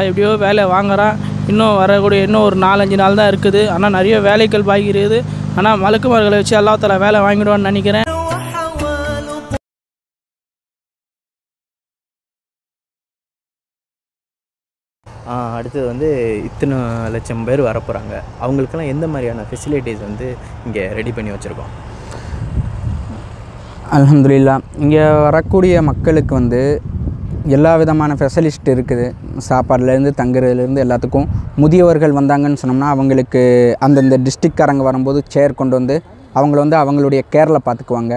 எப்படியோ வேலை வாங்குறான். இன்னும் வரக்கூடிய இன்னும் ஒரு 4-5 நாள் தான் இருக்குது. ஆனால் நிறைய வேலைகள் பாக்கி இருக்குது. ஆனால் மலக்குமார்களை வச்சு அல்லாஹ் தஆலா வேலை வாங்கிடுவான்னு நினைக்கிறேன். அடுத்தது வந்து இத்தனை லட்சம் பேர் வரப்போகிறாங்க. அவங்களுக்கெல்லாம் எந்த மாதிரியான ஃபெசிலிட்டிஸ் வந்து இங்கே ரெடி பண்ணி வச்சுருக்கோம்? அல்ஹம்துலில்லாஹ், இங்கே வரக்கூடிய மக்களுக்கு வந்து எல்லா விதமான ஃபெசிலிஸ்ட் இருக்குது. சாப்பாடுலேருந்து தங்குறதுலேருந்து எல்லாத்துக்கும். முதியவர்கள் வந்தாங்கன்னு சொன்னோம்னா அவங்களுக்கு அந்தந்த டிஸ்ட்ரிக்ட்காரங்க வரும்போது சேர் கொண்டு வந்து அவங்கள வந்து அவங்களுடைய கேரில் பார்த்துக்குவாங்க.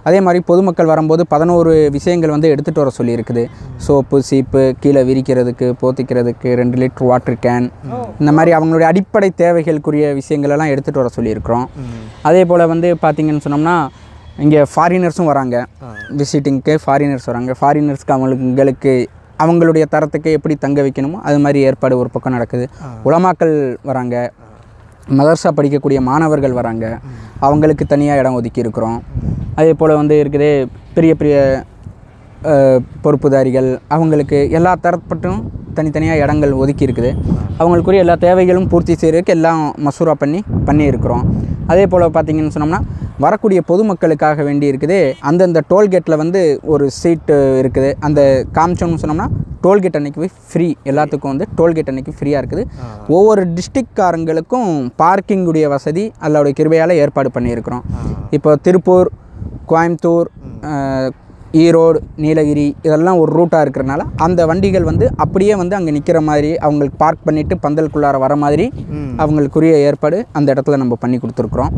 அதே மாதிரி பொதுமக்கள் வரும்போது 11 விஷயங்கள் வந்து எடுத்துகிட்டு வர சொல்லியிருக்குது. சோப்பு, சீப்பு, கீழே விரிக்கிறதுக்கு, போத்திக்கிறதுக்கு 2 லிட்டர் வாட்டர் கேன், இந்த மாதிரி அவங்களுடைய அடிப்படை தேவைகளுக்குரிய விஷயங்களெல்லாம் எடுத்துகிட்டு வர சொல்லியிருக்கிறோம். அதே போல் வந்து பார்த்திங்கன்னு சொன்னோம்னா இங்கே ஃபாரினர்ஸும் வராங்க. விசிட்டிங்க்கு ஃபாரினர்ஸ் வராங்க. ஃபாரினர்ஸ்க்கு அவங்களுக்கு அவங்களுடைய தரத்துக்கு எப்படி தங்க வைக்கணுமோ அது மாதிரி ஏற்பாடு ஒரு பக்கம் நடக்குது. உலமாக்கள் வராங்க. மதர்சா படிக்கக்கூடிய மாணவர்கள் வராங்க. அவங்களுக்கு தனியாக இடம் ஒதுக்கி இருக்கிறோம். அதே போல் வந்து இருக்குது பெரிய பெரிய பொறுப்புதாரிகள், அவங்களுக்கு எல்லா தரப்பட்டும் தனித்தனியாக இடங்கள் ஒதுக்கி இருக்குது. அவங்களுக்குரிய எல்லா தேவைகளும் பூர்த்தி செய்கிறதுக்கு எல்லாம் மசூரா பண்ணியிருக்கிறோம். அதே போல் பார்த்திங்கன்னு சொன்னோம்னா வரக்கூடிய பொதுமக்களுக்காக வேண்டி இருக்குது. அந்தந்த டோல்கேட்டில் வந்து ஒரு சீட்டு இருக்குது. அந்த காமிச்சோம்னு சொன்னோம்னா டோல்கேட் அன்றைக்கி ஃப்ரீ, எல்லாத்துக்கும் வந்து டோல்கேட் அன்றைக்கி ஃப்ரீயாக இருக்குது. ஒவ்வொரு டிஸ்ட்ரிக்ட்காரங்களுக்கும் பார்க்கிங்குடைய வசதி அல்லாஹ்வுடைய கிருபையால் ஏற்பாடு பண்ணியிருக்கிறோம். இப்போ திருப்பூர், கோயம்புத்தூர், ஈரோடு, நீலகிரி இதெல்லாம் ஒரு ரூட்டாக இருக்கிறனால அந்த வண்டிகள் வந்து அப்படியே வந்து அங்கே நிற்கிற மாதிரி அவங்களுக்கு பார்க் பண்ணிவிட்டு பந்தலுக்குள்ளார வர மாதிரி அவங்களுக்குரிய ஏற்பாடு அந்த இடத்துல நம்ம பண்ணி கொடுத்துருக்குறோம்.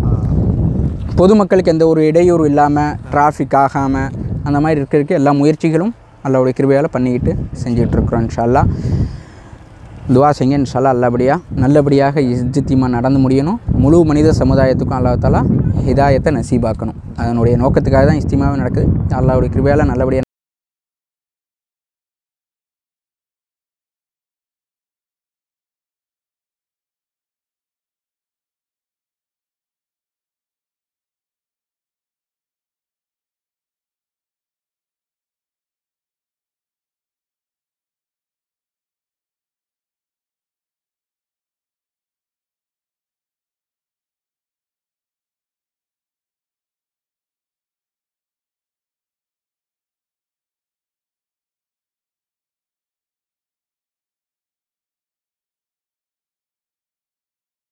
பொதுமக்களுக்கு எந்த ஒரு இடையூறு இல்லாமல், டிராஃபிக் ஆகாமல் அந்த மாதிரி இருக்கிறதுக்கு எல்லா முயற்சிகளும் அல்லாஹ்வுடைய கிருபையால் பண்ணிக்கிட்டு செஞ்சிகிட்ருக்குறோம். இன்ஷா அல்லாஹ் துவா செய்யுங்க. இன்ஷா அல்லாஹ் நல்லபடியாக இஜ்திமா நடந்து முடியணும். முழு மனித சமுதாயத்துக்கும் அல்லாஹ் தஆலா ஹிதாயத்தை நசீபாக்கணும். அதனுடைய நோக்கத்துக்காக தான் இஸ்திமாவே நடக்குது. அல்லாஹ்வுடைய கிருபையால் நல்லபடியாக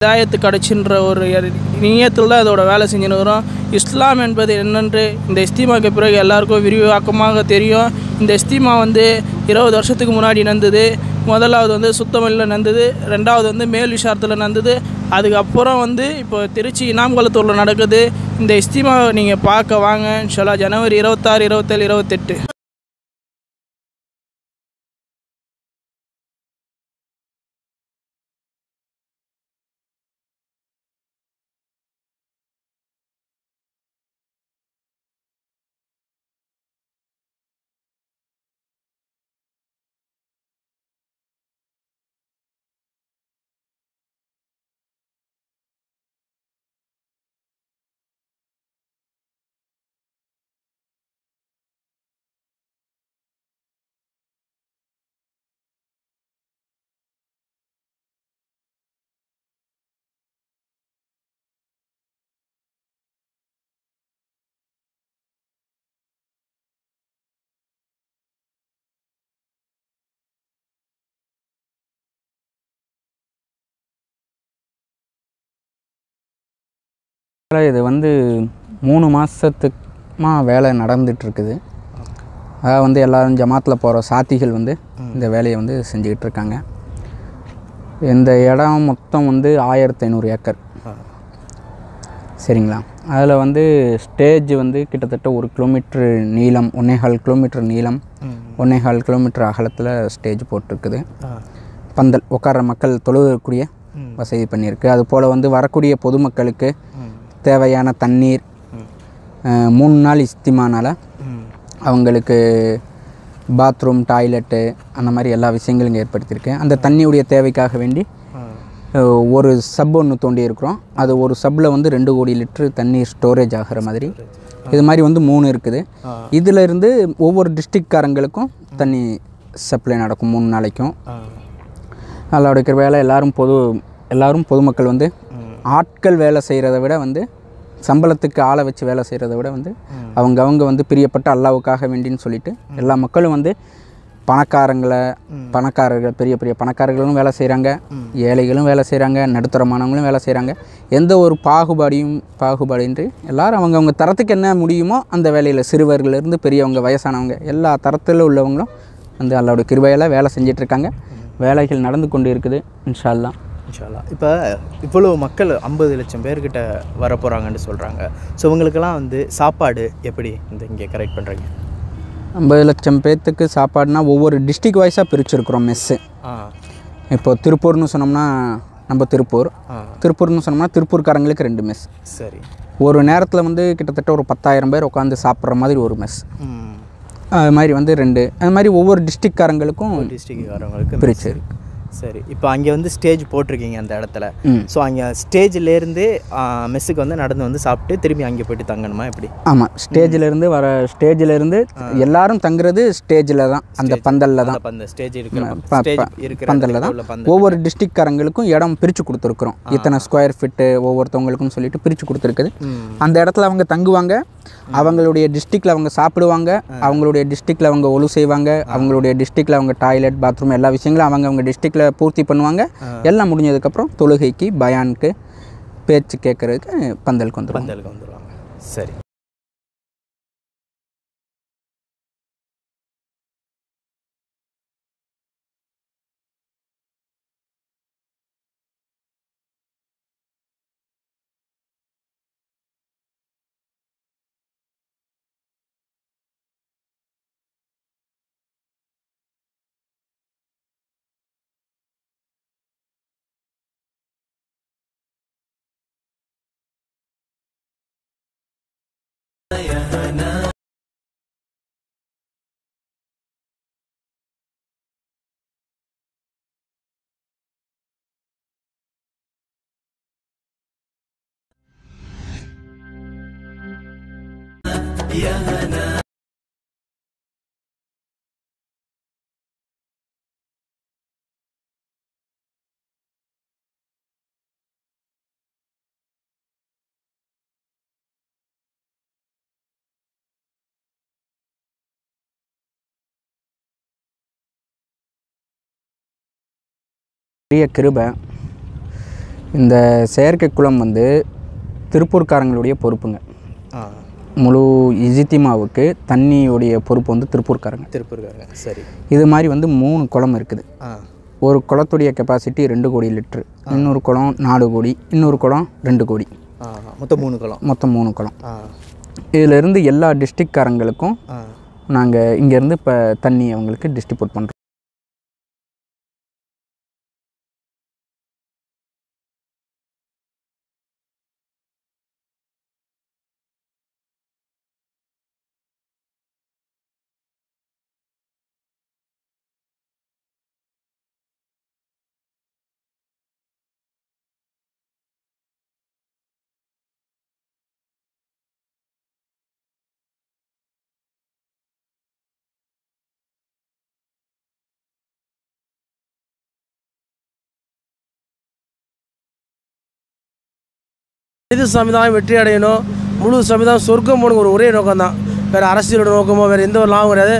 ஹிதாயத்து கிடச்சின்ற ஒரு நியத்தில் தான் இதோட வேலை செஞ்சுன்னு வரோம். இஸ்லாம் என்பது என்னென்று இந்த இஸ்திமாக்கு பிறகு எல்லாருக்கும் விரிவாக்கமாக தெரியும். இந்த இஸ்திமா வந்து 20 வருஷத்துக்கு முன்னாடி நடந்தது. முதலாவது வந்து சுத்தமல்லில் நடந்தது. 2வது வந்து மேல் விஷாரத்தில் நடந்தது. அதுக்கப்புறம் வந்து இப்போ திருச்சி இனாம்குளத்தூரில் நடக்குது. இந்த இஸ்திமாவை நீங்கள் பார்க்க வாங்க. இன்ஷா அல்லாஹ் ஜனவரி 26, 27, 28. இது வந்து 3 மாதத்துக்குமா வேலை நடந்துகிட்ருக்குது. அதாவது வந்து எல்லோரும் ஜமாத்தில் போகிற சாத்திகள் வந்து இந்த வேலையை வந்து செஞ்சுக்கிட்டு இருக்காங்க. இந்த இடம் மொத்தம் வந்து 1500 ஏக்கர். சரிங்களா? அதில் வந்து ஸ்டேஜ் வந்து கிட்டத்தட்ட 1 கிலோமீட்ரு நீளம், 1.25 கிலோமீட்டர் நீளம், 1.25 கிலோமீட்டர் அகலத்தில் ஸ்டேஜ் போட்டிருக்குது. பந்தல் உட்கார்ற மக்கள் தொழுகக்கூடிய வசதி பண்ணியிருக்கு. அதுபோல் வந்து வரக்கூடிய பொதுமக்களுக்கு தேவையான தண்ணீர் 3 நாள் இஸ்திமானால் அவங்களுக்கு பாத்ரூம், டாய்லெட்டு அந்த மாதிரி எல்லா விஷயங்களும் இங்கே ஏற்படுத்தியிருக்கு. அந்த தண்ணியுடைய தேவைக்காக வேண்டி ஒரு சப் ஒன்று தோண்டி இருக்கிறோம். அது ஒரு சப்பில் வந்து 2 கோடி லிட்டரு தண்ணீர் ஸ்டோரேஜ் ஆகிற மாதிரி இது மாதிரி வந்து 3 இருக்குது. இதிலிருந்து ஒவ்வொரு டிஸ்ட்ரிக்ட்காரங்களுக்கும் தண்ணி சப்ளை நடக்கும் 3 நாளைக்கும். அல்லாவுடைய கிருபையால் எல்லாரும் பொதுமக்கள் வந்து ஆட்கள் வேலை செய்கிறத விட வந்து சம்பளத்துக்கு ஆளை வச்சு வேலை செய்கிறத விட வந்து அவங்க வந்து பிரியப்பட்ட அல்லாவுக்காக வேண்டின்னு சொல்லிட்டு எல்லா மக்களும் வந்து பணக்காரர்கள் பெரிய பெரிய பணக்காரர்களும் வேலை செய்கிறாங்க, ஏழைகளும் வேலை செய்கிறாங்க, நடுத்தரமானவங்களும் வேலை செய்கிறாங்க. எந்த ஒரு பாகுபாடின்றி எல்லாரும் அவங்கவுங்க தரத்துக்கு என்ன முடியுமோ அந்த வேலையில் சிறுவர்களிருந்து பெரியவங்க வயசானவங்க எல்லா தரத்தில் உள்ளவங்களும் வந்து அல்லாவுடைய கிருபையால் வேலை செஞ்சிட்ருக்காங்க. வேலைகள் நடந்து கொண்டு இருக்குது இன்ஷா அல்லாஹ். இப்போ இவ்வளோ மக்கள் 50 லட்சம் பேர்கிட்ட வர போகிறாங்கன்னு சொல்கிறாங்க. ஸோ இவங்களுக்கெல்லாம் வந்து சாப்பாடு எப்படி இங்கே கரெக்ட் பண்ணுறீங்க? 50 லட்சம் பேர்த்துக்கு சாப்பாடுனா ஒவ்வொரு டிஸ்ட்ரிக் வைஸாக பிரிச்சுருக்குறோம் மெஸ்ஸு. இப்போது திருப்பூர்னு சொன்னோம்னா நம்ம திருப்பூர்னு சொன்னோம்னா திருப்பூர்காரங்களுக்கு 2 மெஸ். சரி. ஒரு நேரத்தில் வந்து கிட்டத்தட்ட ஒரு 10,000 பேர் உட்காந்து சாப்பிட்ற மாதிரி ஒரு மெஸ். அது மாதிரி வந்து 2, அது மாதிரி ஒவ்வொரு டிஸ்ட்ரிக்காரங்களுக்கும் பிரிச்சு. சரி. இப்போ அங்கே வந்து ஸ்டேஜ் போட்டிருக்கீங்க அந்த இடத்துல. ஸோ அங்கே ஸ்டேஜ்லேருந்து மெஸ்ஸுக்கு வந்து நடந்து வந்து சாப்பிட்டு திரும்பி அங்கே போய்ட்டு தங்கணுமா எப்படி? ஆமாம், ஸ்டேஜிலேருந்து எல்லாரும் தங்குறது ஸ்டேஜில் தான், அந்த பந்தலில் தான், பந்தலில் தான். ஒவ்வொரு டிஸ்ட்ரிக்காரங்களுக்கும் இடம் பிரித்து கொடுத்துருக்குறோம். இத்தனை ஸ்கொயர் ஃபீட்டு ஒவ்வொருத்தவங்களுக்கும் சொல்லிட்டு பிரித்து கொடுத்துருக்குது. அந்த இடத்துல அவங்க தங்குவாங்க, அவங்களுடைய டிஸ்ட்ரிக்டில் அவங்க சாப்பிடுவாங்க, அவங்களுடைய டிஸ்ட்ரிக்டில் அவங்க ஒழு செய்வாங்க, அவங்களுடைய டிஸ்ட்ரிக்டில் அவங்க டாய்லெட் பாத்ரூம் எல்லா விஷயங்களும் அவங்க டிஸ்ட்ரிக்டில் பூர்த்தி பண்ணுவாங்க. எல்லாம் முடிஞ்சதுக்கப்புறம் தொழுகைக்கு பயானுக்கு பேச்சு கேட்குறதுக்கு பந்தலுக்கு வந்துடுவாங்க. சரி. பெரிய கிருபை. இந்த செயற்கை குளம் வந்து திருப்பூர்காரங்களுடைய பொறுப்புங்க. முழு இஜித்திமாவுக்கு தண்ணியுடைய பொறுப்பு வந்து திருப்பூர்காரங்க. சரி. இது மாதிரி வந்து 3 குளம் இருக்குது. ஒரு குளத்துடைய கெப்பாசிட்டி 2 கோடி லிட்ரு, இன்னொரு குளம் 4 கோடி, இன்னொரு குளம் 2 கோடி, மொத்தம் 3 குளம். இதிலிருந்து எல்லா டிஸ்ட்ரிக்ட்காரங்களுக்கும் நாங்கள் இங்கேருந்து இப்போ தண்ணி அவங்களுக்கு டிஸ்ட்ரிபியூட் பண்ணுறோம். மனித சமுதாயம் வெற்றி அடையணும், முழு சமுதாயம் சொர்க்கம் போகணும், ஒரே நோக்கம் தான். வேறு அரசியலோட நோக்கமோ வேறு எந்த ஒரு லாபம் கிடையாது.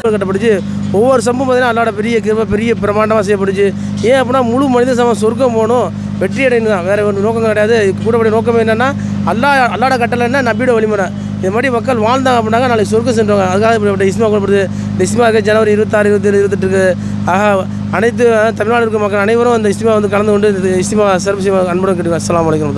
கட்டப்பட்டுச்சு. ஒவ்வொரு சம்பவம் பார்த்தீங்கன்னா அல்லாட பெரிய கிருபை பெரிய பிரமாண்டமாக செய்யப்படுச்சு. ஏன் அப்படின்னா முழு மனித சமம் சொர்க்கம் போகணும், வெற்றி அடையணும் தான், வேறு ஒரு நோக்கம் கிடையாது. கூடப்படைய நோக்கம் என்னென்னா அல்லாட கட்டளை என்ன, நபியோட வழிமுறை. இது மாதிரி மக்கள் வாழ்ந்தாங்க அப்படின்னாங்க நாளைக்கு சொர்க்கம் சென்றவங்க. அதுக்காக இப்படி இஸ்மா கொண்டு இந்த இஸ்மாவுக்கு ஜனவரி 26, 27, 28 ஆக அனைத்து தமிழ்நாடு இருக்க மக்கள் அனைவரும் அந்த இஸ்மா வந்து கலந்து கொண்டு இந்த இஸ்மா சிறப்பு செய்ய அன்புடன் கேட்டுக்கோங்க. அஸ்ஸலாமு அலைக்கும்.